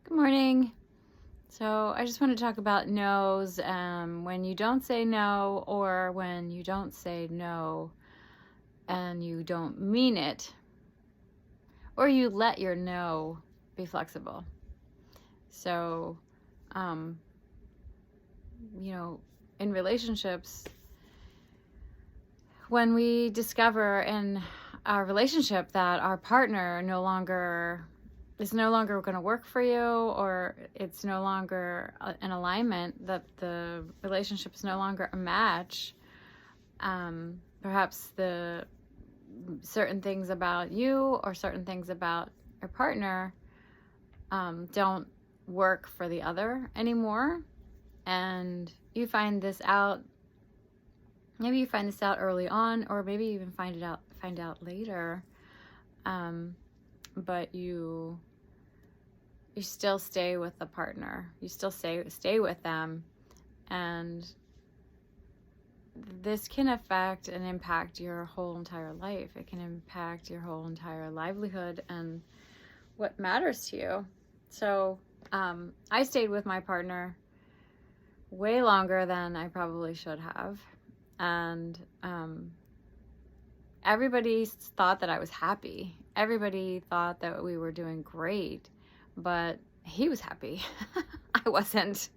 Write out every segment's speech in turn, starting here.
Good morning. So I just want to talk about no's, when you don't say no, or when you don't say no and you don't mean it, or you let your no be flexible. So, um, in relationships, when we discover in our relationship that our partner is no longer going to work for you, or it's no longer an alignment, that the relationship is no longer a match, perhaps the certain things about you or certain things about your partner don't work for the other anymore, and you find this out. Maybe you find this out early on, or maybe you even find out later. But you still stay with the partner. You still stay with them, and this can affect and impact your whole entire life. It can impact your whole entire livelihood and what matters to you. So I stayed with my partner way longer than I probably should have. And everybody thought that I was happy. Everybody thought that we were doing great, but he was happy. I wasn't.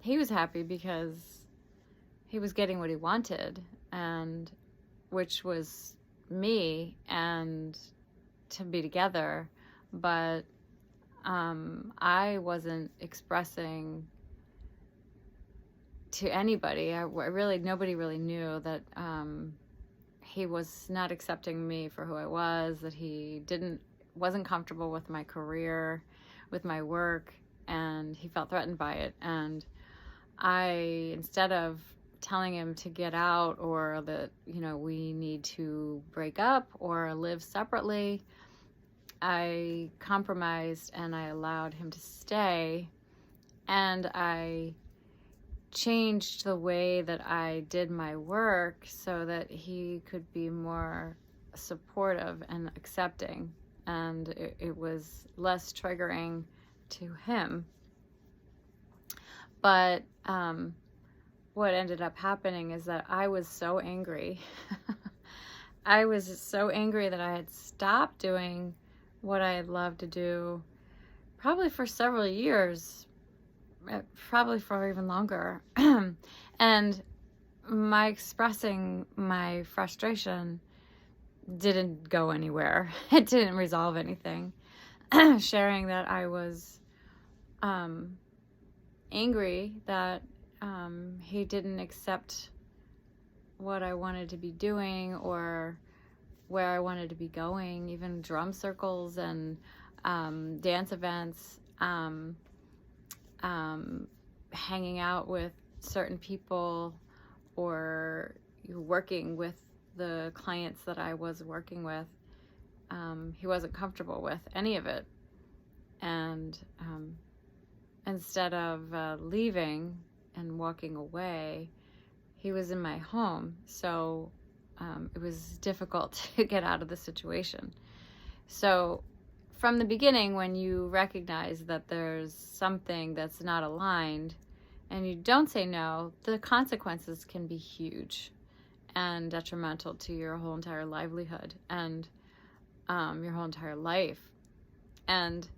He was happy because he was getting what he wanted, and which was me and to be together. But I wasn't expressing to anybody. Nobody really knew that he was not accepting me for who I was, that he wasn't comfortable with my career, with my work, and he felt threatened by it. And I, instead of telling him to get out, or that, we need to break up or live separately, I compromised and I allowed him to stay, and I changed the way that I did my work so that he could be more supportive and accepting, and it was less triggering to him. But what ended up happening is that I was so angry. I was so angry that I had stopped doing what I had loved to do, probably for several years, probably for even longer. And my expressing my frustration didn't go anywhere. It didn't resolve anything. Sharing that I was angry that he didn't accept what I wanted to be doing or where I wanted to be going, even drum circles and dance events, hanging out with certain people, or working with the clients that I was working with. He wasn't comfortable with any of it. And instead of leaving and walking away, he was in my home. So it was difficult to get out of the situation. So from the beginning, when you recognize that there's something that's not aligned and you don't say no, the consequences can be huge and detrimental to your whole entire livelihood and your whole entire life. And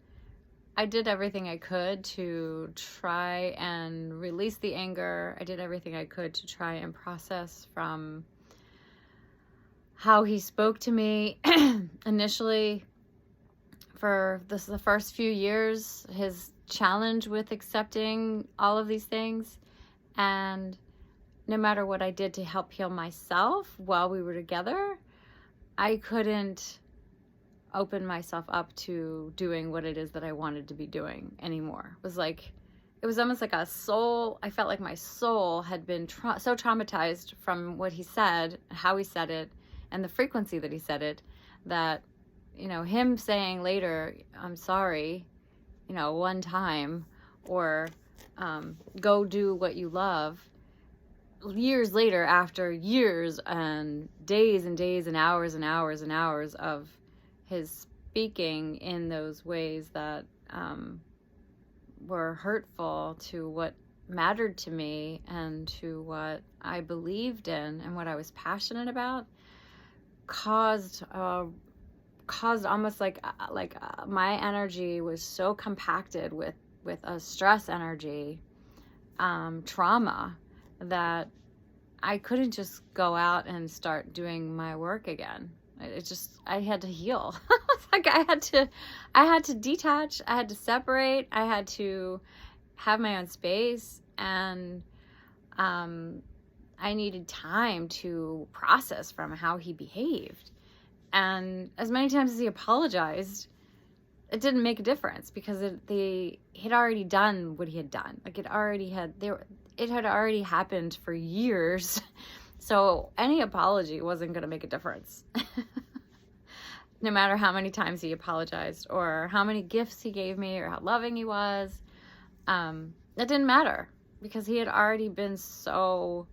I did everything I could to try and release the anger. I did everything I could to try and process from how he spoke to me initially. For the first few years, his challenge with accepting all of these things. And no matter what I did to help heal myself while we were together, I couldn't open myself up to doing what it is that I wanted to be doing anymore. It was almost like a soul. I felt like my soul had been so traumatized from what he said, how he said it, and the frequency that he said it, that him saying later, I'm sorry, one time, or go do what you love, years later, after years and days and days and hours and hours and hours of his speaking in those ways that were hurtful to what mattered to me and to what I believed in and what I was passionate about, caused almost like my energy was so compacted with a stress energy, trauma, that I couldn't just go out and start doing my work again. I had to heal. Like I had to detach, I had to separate, I had to have my own space, and I needed time to process from how he behaved. And as many times as he apologized, it didn't make a difference, because he'd already done what he had done. Like it had already happened for years. So any apology wasn't going to make a difference. No matter how many times he apologized or how many gifts he gave me or how loving he was, that didn't matter, because he had already been so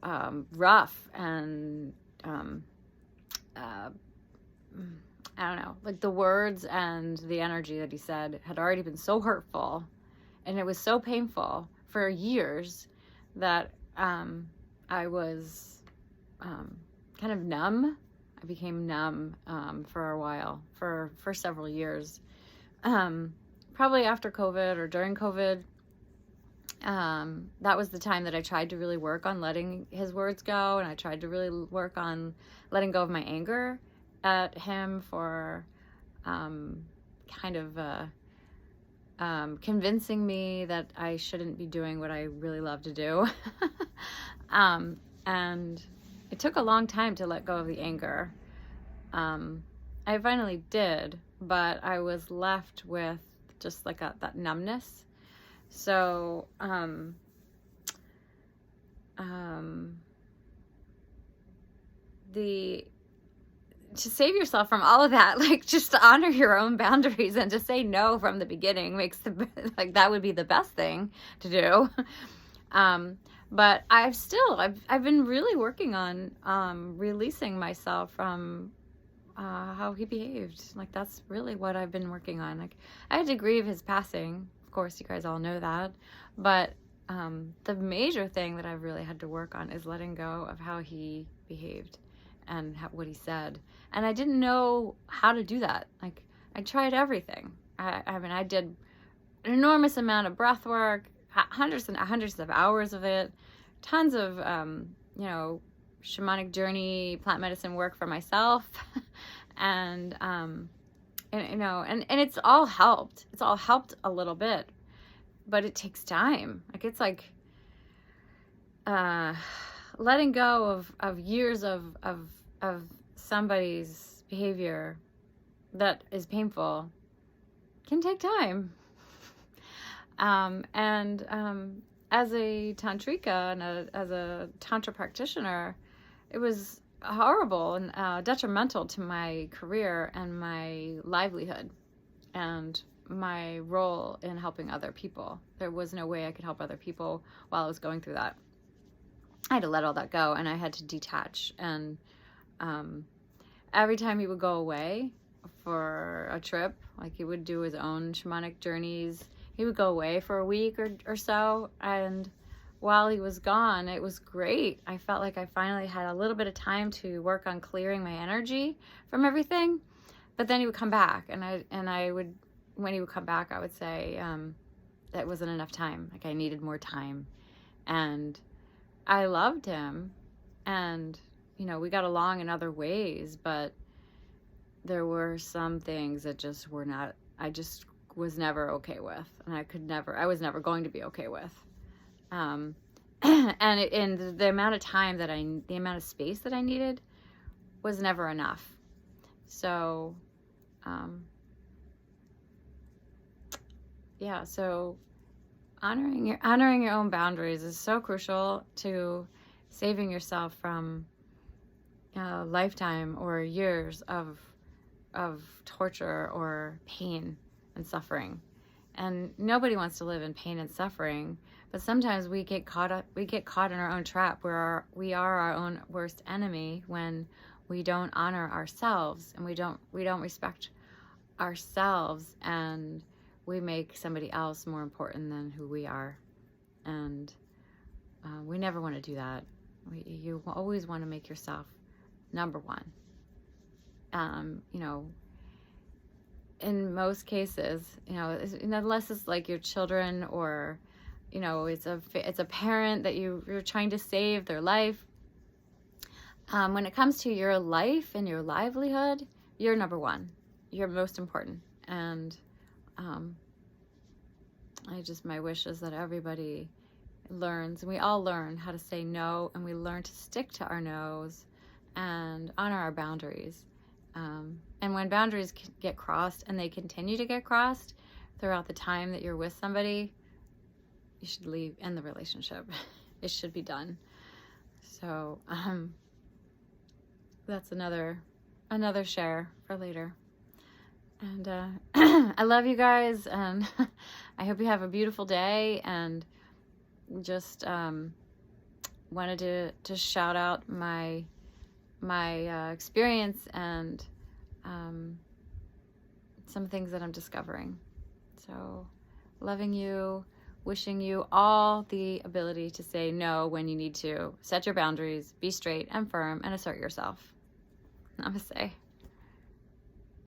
rough and I don't know, like the words and the energy that he said had already been so hurtful, and it was so painful for years that I was kind of numb. I became numb for a while, for several years. Probably after COVID or during COVID, that was the time that I tried to really work on letting his words go, and I tried to really work on letting go of my anger at him for kind of convincing me that I shouldn't be doing what I really love to do. And it took a long time to let go of the anger. I finally did, but I was left with just like that numbness. So, to save yourself from all of that, like just to honor your own boundaries and to say no from the beginning makes like that would be the best thing to do. But I've been really working on releasing myself from how he behaved. Like that's really what I've been working on. Like I had to grieve his passing. Of course, you guys all know that. But the major thing that I've really had to work on is letting go of how he behaved and what he said. And I didn't know how to do that. Like I tried everything. I mean, I did an enormous amount of breath work, hundreds and hundreds of hours of it, tons of, shamanic journey, plant medicine work for myself. And it's all helped. It's all helped a little bit, but it takes time. Like it's like letting go of years of somebody's behavior that is painful can take time. As a tantrika and as a tantra practitioner, it was horrible and detrimental to my career and my livelihood and my role in helping other people. There was no way I could help other people while I was going through that. I had to let all that go, and I had to detach. And every time he would go away for a trip, like he would do his own shamanic journeys, he would go away for a week or so, and while he was gone, it was great. I felt like I finally had a little bit of time to work on clearing my energy from everything. But then he would come back, and I would, when he would come back, I would say that wasn't enough time. Like I needed more time, and I loved him, and we got along in other ways, but there were some things that just were not. I just was never okay with, and I was never going to be okay with. And the amount of time the amount of space that I needed was never enough. So, so honoring your own boundaries is so crucial to saving yourself from a lifetime or years of torture or pain and suffering. And nobody wants to live in pain and suffering, but sometimes we get caught in our own trap where we are our own worst enemy when we don't honor ourselves and we don't respect ourselves and we make somebody else more important than who we are. And we never want to do that. You always want to make yourself number one. You know, in most cases, you know, unless it's like your children, or, you know, it's a parent that you're trying to save their life. When it comes to your life and your livelihood, you're number one. You're most important. And my wish is that everybody learns, and we all learn how to say no, and we learn to stick to our no's and honor our boundaries. And when boundaries get crossed, and they continue to get crossed throughout the time that you're with somebody, you should end the relationship. It should be done. So that's another share for later. And I love you guys, and I hope you have a beautiful day. And just wanted to shout out my experience and some things that I'm discovering. So, loving you, wishing you all the ability to say no when you need to, set your boundaries, be straight and firm, and assert yourself. Namaste.